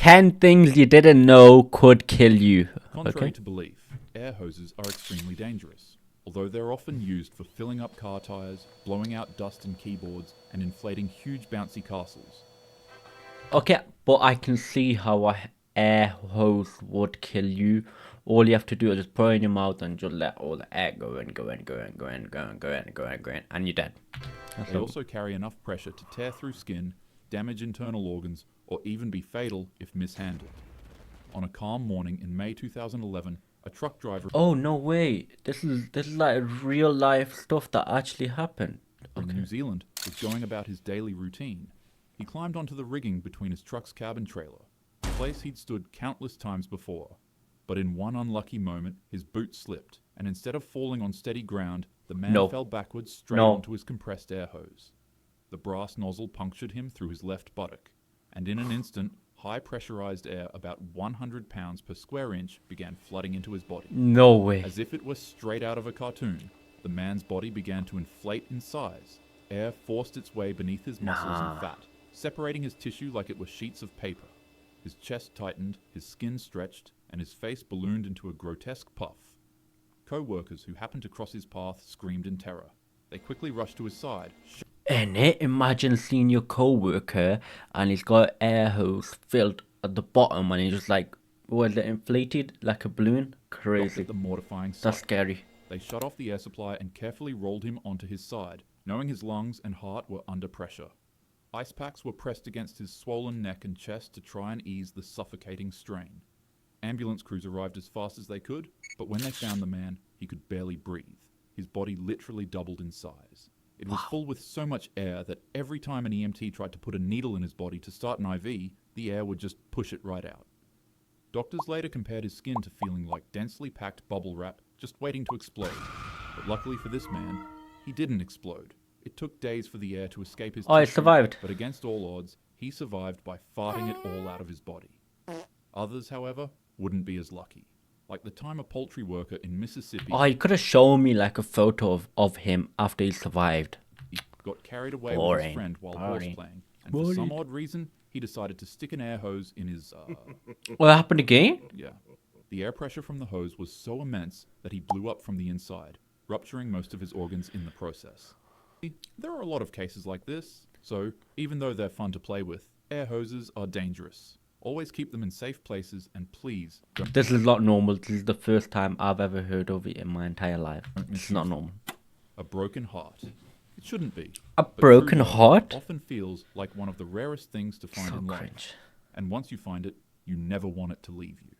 10 things you didn't know could kill you. Contrary Okay. to belief, air hoses are extremely dangerous, although they're often used for filling up car tires, blowing out dust in keyboards, and inflating huge bouncy castles. Okay, but I can see how a air hose would kill you. All you have to do is just put it in your mouth and just let all the air go and go and go and go and go and go and go and go and you're dead. They also carry enough pressure to tear through skin, damage internal organs, or even be fatal if mishandled. On a calm morning in May 2011, a truck driver Oh no way! This is like real life stuff that actually happened. in New Zealand was going about his daily routine. He climbed onto the rigging between his truck's cab and trailer, a place he'd stood countless times before. But in one unlucky moment, his boot slipped, and instead of falling on steady ground, the man No. fell backwards straight No. onto his compressed air hose. The brass nozzle punctured him through his left buttock, and in an instant, high pressurized air about 100 pounds per square inch began flooding into his body. No way. As if it were straight out of a cartoon, the man's body began to inflate in size. Air forced its way beneath his muscles and fat, separating his tissue like it were sheets of paper. His chest tightened, his skin stretched, and his face ballooned into a grotesque puff. Co-workers who happened to cross his path screamed in terror. They quickly rushed to his side. And imagine seeing your co-worker and he's got air hose filled at the bottom and he's just like, was it inflated like a balloon? Shocked Crazy. at the mortifying sight. That's scary. They shut off the air supply and carefully rolled him onto his side, knowing his lungs and heart were under pressure. Ice packs were pressed against his swollen neck and chest to try and ease the suffocating strain. Ambulance crews arrived as fast as they could, but when they found the man, he could barely breathe. His body literally doubled in size. It was full with so much air that every time an EMT tried to put a needle in his body to start an IV, the air would just push it right out. Doctors later compared his skin to feeling like densely packed bubble wrap just waiting to explode. But luckily for this man, he didn't explode. It took days for the air to escape his Oh, he tissue, survived. but against all odds, he survived by farting it all out of his body. Others, however, wouldn't be as lucky. Like the time a poultry worker in Mississippi Oh, you could have shown me like a photo of him after he survived. he got carried away with Boring. his friend while Boring. horseplaying, and for some odd reason, he decided to stick an air hose in his, What happened again? yeah. The air pressure from the hose was so immense that he blew up from the inside, rupturing most of his organs in the process. There are a lot of cases like this, so even though they're fun to play with, air hoses are dangerous. Always keep them in safe places, and please don't This is not normal. This is the first time I've ever heard of it in my entire life. This is not normal. a broken heart. It shouldn't be. A but broken true love heart? often feels like one of the rarest things to find So in life. cringe. And once you find it, you never want it to leave you.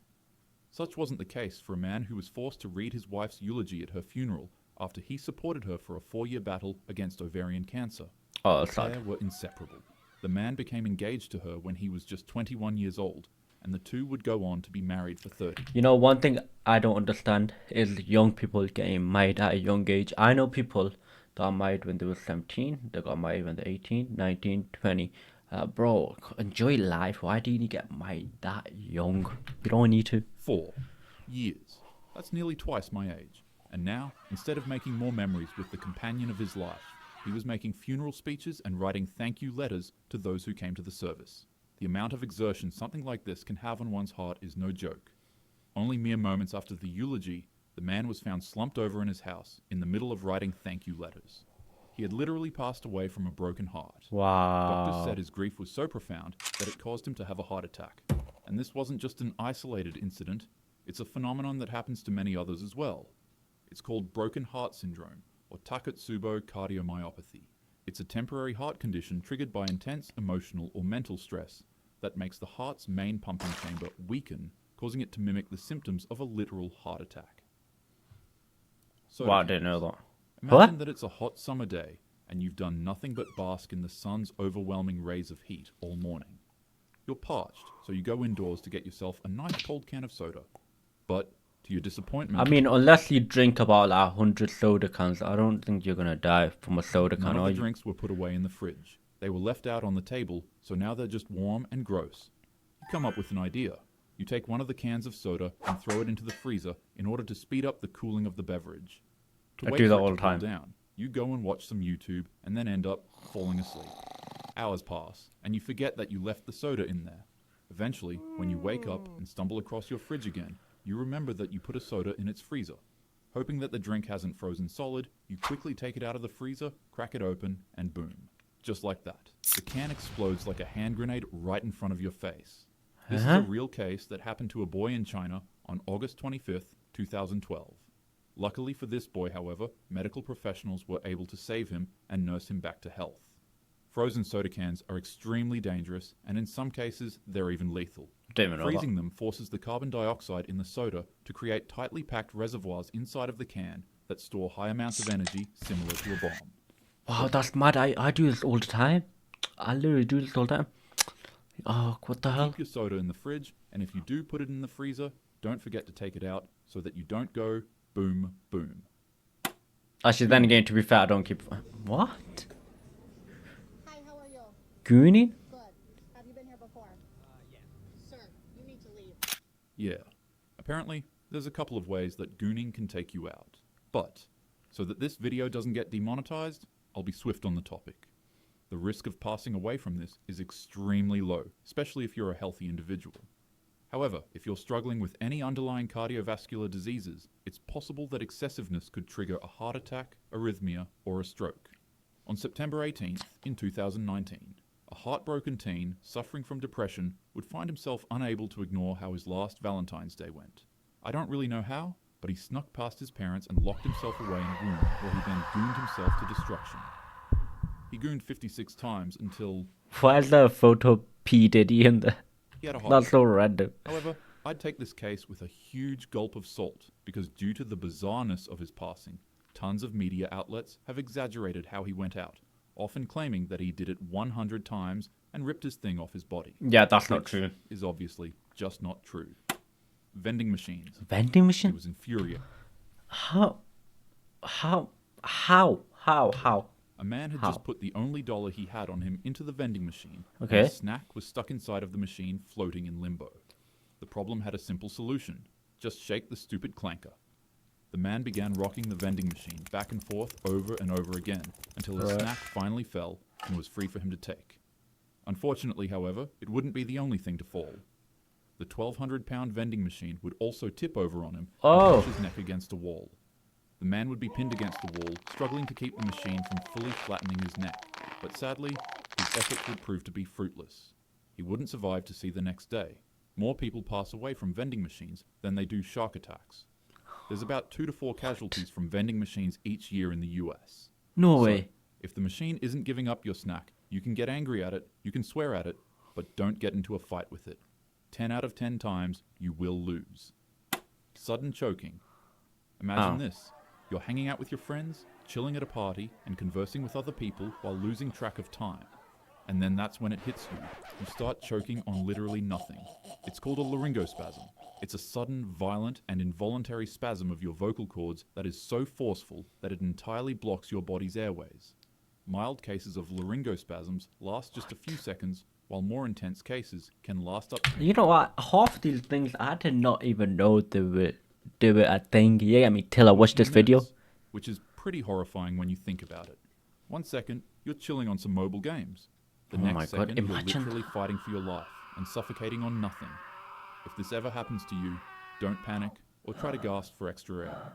Such wasn't the case for a man who was forced to read his wife's eulogy at her funeral after he supported her for a 4-year battle against ovarian cancer. Oh, The that's sad. pair were inseparable. The man became engaged to her when he was just 21 years old, and the two would go on to be married for 30. You know, one thing I don't understand is young people getting married at a young age. I know people that are married when they were 17, they got married when they're 18, 19, 20. Bro, enjoy life. Why do you need to get married that young? You don't need to. 4 years. That's nearly twice my age. And now, instead of making more memories with the companion of his life, he was making funeral speeches and writing thank you letters to those who came to the service. The amount of exertion something like this can have on one's heart is no joke. Only mere moments after the eulogy, the man was found slumped over in his house, in the middle of writing thank you letters. He had literally passed away from a broken heart. Doctors Wow. said his grief was so profound that it caused him to have a heart attack. And this wasn't just an isolated incident, it's a phenomenon that happens to many others as well. It's called broken heart syndrome, or Takotsubo cardiomyopathy. It's a temporary heart condition triggered by intense emotional or mental stress that makes the heart's main pumping chamber weaken, causing it to mimic the symptoms of a literal heart attack. So, Wow, I didn't know that. imagine that it's a hot summer day and you've done nothing but bask in the sun's overwhelming rays of heat all morning. You're parched, so you go indoors to get yourself a nice cold can of soda. But, to your disappointment, I mean, unless you drink about like 100 soda cans, I don't think you're gonna die from a soda none can, of are the you? drinks were put away in the fridge. They were left out on the table, so now they're just warm and gross. You come up with an idea. You take one of the cans of soda and throw it into the freezer in order to speed up the cooling of the beverage. To I wait do that for it all to the cool time. down, you go and watch some YouTube and then end up falling asleep. Hours pass, and you forget that you left the soda in there. Eventually, when you wake up and stumble across your fridge again, you remember that you put a soda in its freezer. Hoping that the drink hasn't frozen solid, you quickly take it out of the freezer, crack it open, and boom. Just like that. The can explodes like a hand grenade right in front of your face. This is a real case that happened to a boy in China on August 25th, 2012. Luckily for this boy, however, medical professionals were able to save him and nurse him back to health. Frozen soda cans are extremely dangerous, and in some cases, they're even lethal. Don't even know that. Freezing them forces the carbon dioxide in the soda to create tightly packed reservoirs inside of the can that store high amounts of energy similar to a bomb. Wow, that's mad. I do this all the time. I literally do this all the time. Oh, what the hell? Keep your soda in the fridge, and if you do put it in the freezer, don't forget to take it out so that you don't go boom, boom. Actually, then again, to be fair, I don't keep... What? Hi, how are you? Gooning? Good. Have you been here before? Yeah. Sir, you need to leave. Yeah. Apparently, there's a couple of ways that gooning can take you out. But, so that this video doesn't get demonetized, I'll be swift on the topic. The risk of passing away from this is extremely low, especially if you're a healthy individual. However, if you're struggling with any underlying cardiovascular diseases, it's possible that excessiveness could trigger a heart attack, arrhythmia, or a stroke. On September 18th, in 2019, a heartbroken teen suffering from depression would find himself unable to ignore how his last Valentine's Day went. I don't really know how, but he snuck past his parents and locked himself away in a room where he then gooned himself to destruction. He gooned 56 times until Why is there a photo of P. Diddy in there? he had a heart That's attack. so random. However, I'd take this case with a huge gulp of salt because due to the bizarreness of his passing, tons of media outlets have exaggerated how he went out, often claiming that he did it 100 times and ripped his thing off his body. Yeah, that's not Which true. is obviously just not true. Vending machines. Vending It machine? was infuriating. How? A man had How? just put the only dollar he had on him into the vending machine. Okay. And a snack was stuck inside of the machine, floating in limbo. The problem had a simple solution. Just shake the stupid clanker. The man began rocking the vending machine back and forth over and over again until his Right. snack finally fell and was free for him to take. Unfortunately, however, it wouldn't be the only thing to fall. The 1,200-pound vending machine would also tip over on him Oh. and push his neck against a wall. The man would be pinned against the wall, struggling to keep the machine from fully flattening his neck, but sadly, his efforts would prove to be fruitless. He wouldn't survive to see the next day. More people pass away from vending machines than they do shark attacks. There's about 2 to 4 casualties from vending machines each year in the US. No So, way. if the machine isn't giving up your snack, you can get angry at it, you can swear at it, but don't get into a fight with it. 10 out of 10 times, you will lose. Sudden choking. Imagine Oh. this. You're hanging out with your friends, chilling at a party, and conversing with other people while losing track of time. And then that's when it hits you. You start choking on literally nothing. It's called a laryngospasm. It's a sudden, violent, and involuntary spasm of your vocal cords that is so forceful that it entirely blocks your body's airways. Mild cases of laryngospasms last just a few seconds, while more intense cases can last up to You know what? Half these things I did not even know they were a thing. Yeah, I mean, till I watched this video. minutes, which is pretty horrifying when you think about it. 1 second, you're chilling on some mobile games. The Oh next my God, second, you're imagine literally fighting for your life and suffocating on nothing. If this ever happens to you, don't panic or try to gasp for extra air.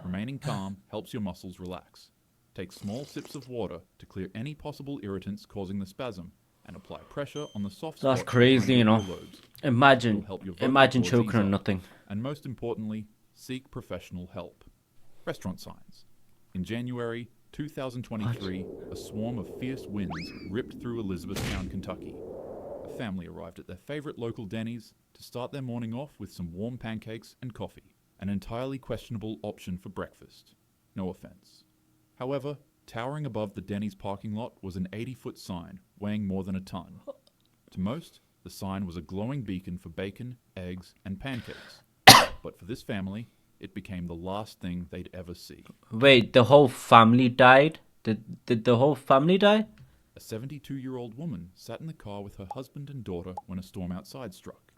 Remaining calm helps your muscles relax. Take small sips of water to clear any possible irritants causing the spasm and apply pressure on the soft That's spot crazy, you behind know. your earlobes. Imagine, It'll help your vocal imagine cords choking ease on up. nothing. And most importantly, seek professional help. Restaurant signs. In January 2023, a swarm of fierce winds ripped through Elizabethtown, Kentucky. A family arrived at their favorite local Denny's to start their morning off with some warm pancakes and coffee, an entirely questionable option for breakfast. No offense. However, towering above the Denny's parking lot was an 80-foot sign weighing more than a ton. To most, the sign was a glowing beacon for bacon, eggs, and pancakes. But for this family, it became the last thing they'd ever see. Wait, the whole family died? Did the whole family die? A 72-year-old woman sat in the car with her husband and daughter when a storm outside struck.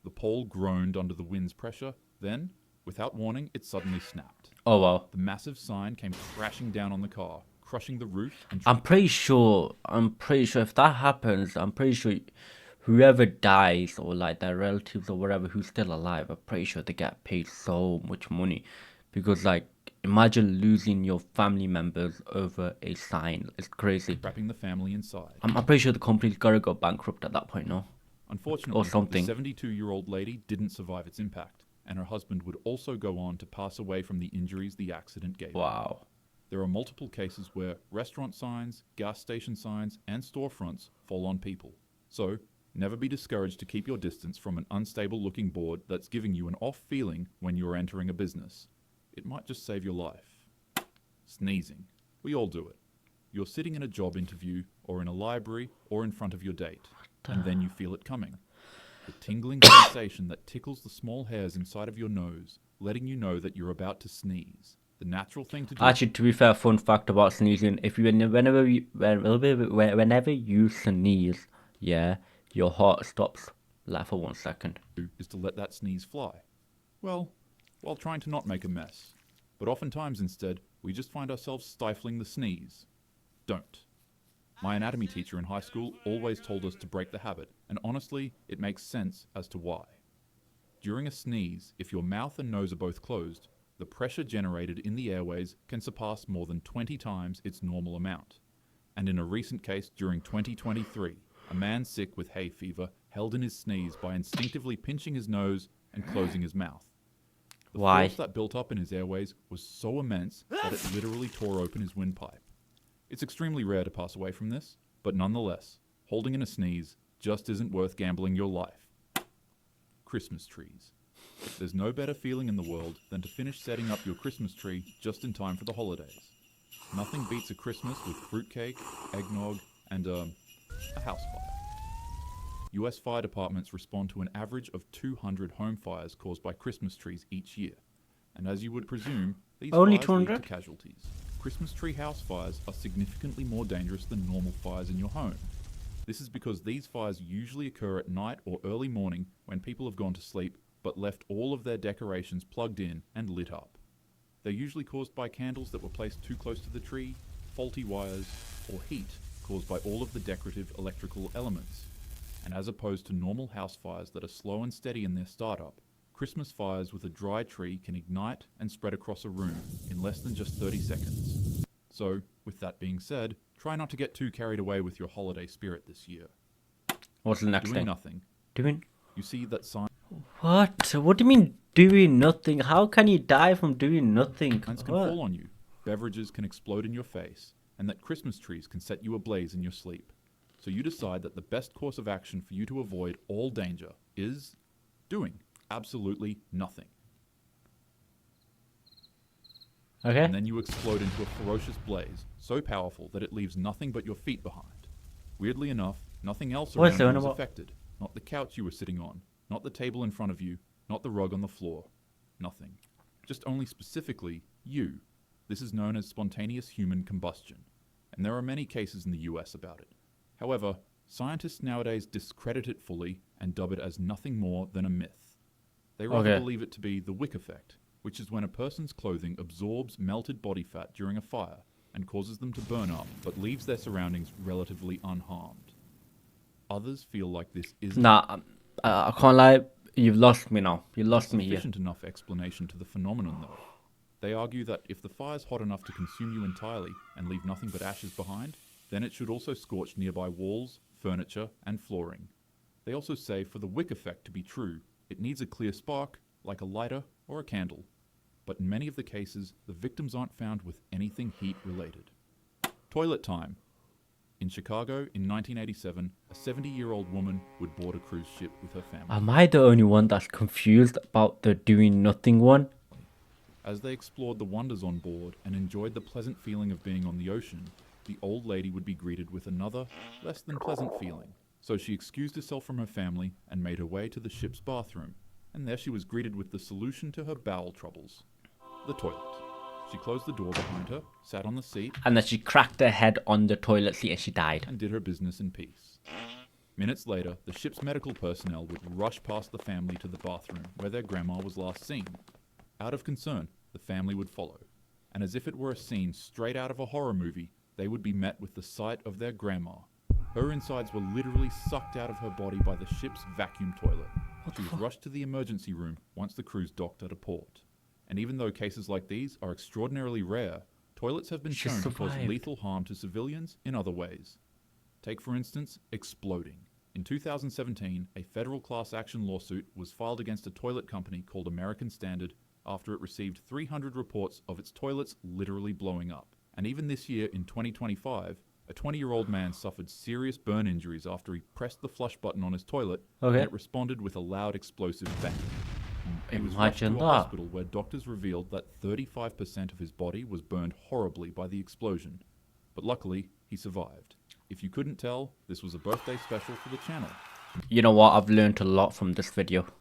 The pole groaned under the wind's pressure, then, without warning, it suddenly snapped. Oh wow. The massive sign came crashing down on the car, crushing the roof and I'm pretty sure if that happens, I'm pretty sure whoever dies or like their relatives or whatever who's still alive, I'm pretty sure they get paid so much money, because like imagine losing your family members over a sign. It's crazy. trapping the family inside. I'm pretty sure the company's gotta go bankrupt at that point, no? Unfortunately, the something. 72-year-old lady didn't survive its impact, and her husband would also go on to pass away from the injuries the accident gave him. Wow. There are multiple cases where restaurant signs, gas station signs, and storefronts fall on people. So, never be discouraged to keep your distance from an unstable-looking board that's giving you an off feeling when you're entering a business. It might just save your life. Sneezing. We all do it. You're sitting in a job interview, or in a library, or in front of your date, and then you feel it coming. The tingling sensation that tickles the small hairs inside of your nose, letting you know that you're about to sneeze. The natural thing to do. Actually, to be fair, fun fact about sneezing: if you whenever you sneeze, yeah, your heart stops like for 1 second. Is to let that sneeze fly. Well, while trying to not make a mess. But oftentimes instead, we just find ourselves stifling the sneeze. Don't. My anatomy teacher in high school always told us to break the habit, and honestly, it makes sense as to why. During a sneeze, if your mouth and nose are both closed, the pressure generated in the airways can surpass more than 20 times its normal amount. And in a recent case during 2023, a man sick with hay fever held in his sneeze by instinctively pinching his nose and closing his mouth. The Why? force that built up in his airways was so immense that it literally tore open his windpipe. It's extremely rare to pass away from this, but nonetheless, holding in a sneeze just isn't worth gambling your life. Christmas trees. There's no better feeling in the world than to finish setting up your Christmas tree just in time for the holidays. Nothing beats a Christmas with fruitcake, eggnog, and a house fire. US fire departments respond to an average of 200 home fires caused by Christmas trees each year. And as you would presume, these Only fires lead 200? to casualties. Christmas tree house fires are significantly more dangerous than normal fires in your home. This is because these fires usually occur at night or early morning when people have gone to sleep but left all of their decorations plugged in and lit up. They're usually caused by candles that were placed too close to the tree, faulty wires, or heat caused by all of the decorative electrical elements. And as opposed to normal house fires that are slow and steady in their startup, Christmas fires with a dry tree can ignite and spread across a room in less than just 30 seconds. So, with that being said, try not to get too carried away with your holiday spirit this year. What's the next Doing thing? nothing. Doing You see that sign what? What do you mean doing nothing? How can you die from doing nothing? signs can What? fall on you, beverages can explode in your face, and that Christmas trees can set you ablaze in your sleep. So you decide that the best course of action for you to avoid all danger is doing absolutely nothing. Okay. And then you explode into a ferocious blaze, so powerful that it leaves nothing but your feet behind. Weirdly enough, nothing else What's around you that was about? affected. Not the couch you were sitting on, not the table in front of you, not the rug on the floor. Nothing. Just only specifically you. This is known as spontaneous human combustion, and there are many cases in the US about it. However, scientists nowadays discredit it fully and dub it as nothing more than a myth. They rather Okay. believe it to be the wick effect, which is when a person's clothing absorbs melted body fat during a fire and causes them to burn up but leaves their surroundings relatively unharmed. Others feel like this isn't Nah, I can't lie. You've lost me now. You lost me here. sufficient enough explanation to the phenomenon, though. They argue that if the fire's hot enough to consume you entirely and leave nothing but ashes behind, then it should also scorch nearby walls, furniture, and flooring. They also say for the wick effect to be true, it needs a clear spark, like a lighter or a candle. But in many of the cases, the victims aren't found with anything heat-related. Toilet time. In Chicago, in 1987, a 70-year-old woman would board a cruise ship with her family. Am I the only one that's confused about the doing nothing one? As they explored the wonders on board and enjoyed the pleasant feeling of being on the ocean, the old lady would be greeted with another, less than pleasant feeling. So she excused herself from her family and made her way to the ship's bathroom, and there she was greeted with the solution to her bowel troubles: the toilet. She closed the door behind her, sat on the seat, And then she cracked her head on the toilet seat and she died. and did her business in peace. Minutes later, the ship's medical personnel would rush past the family to the bathroom where their grandma was last seen. Out of concern, the family would follow, and as if it were a scene straight out of a horror movie, they would be met with the sight of their grandma, Her insides were literally sucked out of her body by the ship's vacuum toilet. She was rushed to the emergency room once the cruise docked at a port. And even though cases like these are extraordinarily rare, toilets have been She shown to cause survived. lethal harm to civilians in other ways. Take, for instance, exploding. In 2017, a federal class action lawsuit was filed against a toilet company called American Standard after it received 300 reports of its toilets literally blowing up. And even this year, in 2025, a 20-year-old man suffered serious burn injuries after he pressed the flush button on his toilet and Okay. it responded with a loud explosive bang. He was rushed to Imagine a that. hospital where doctors revealed that 35% of his body was burned horribly by the explosion. But luckily, he survived. If you couldn't tell, this was a birthday special for the channel. You know what? I've learned a lot from this video.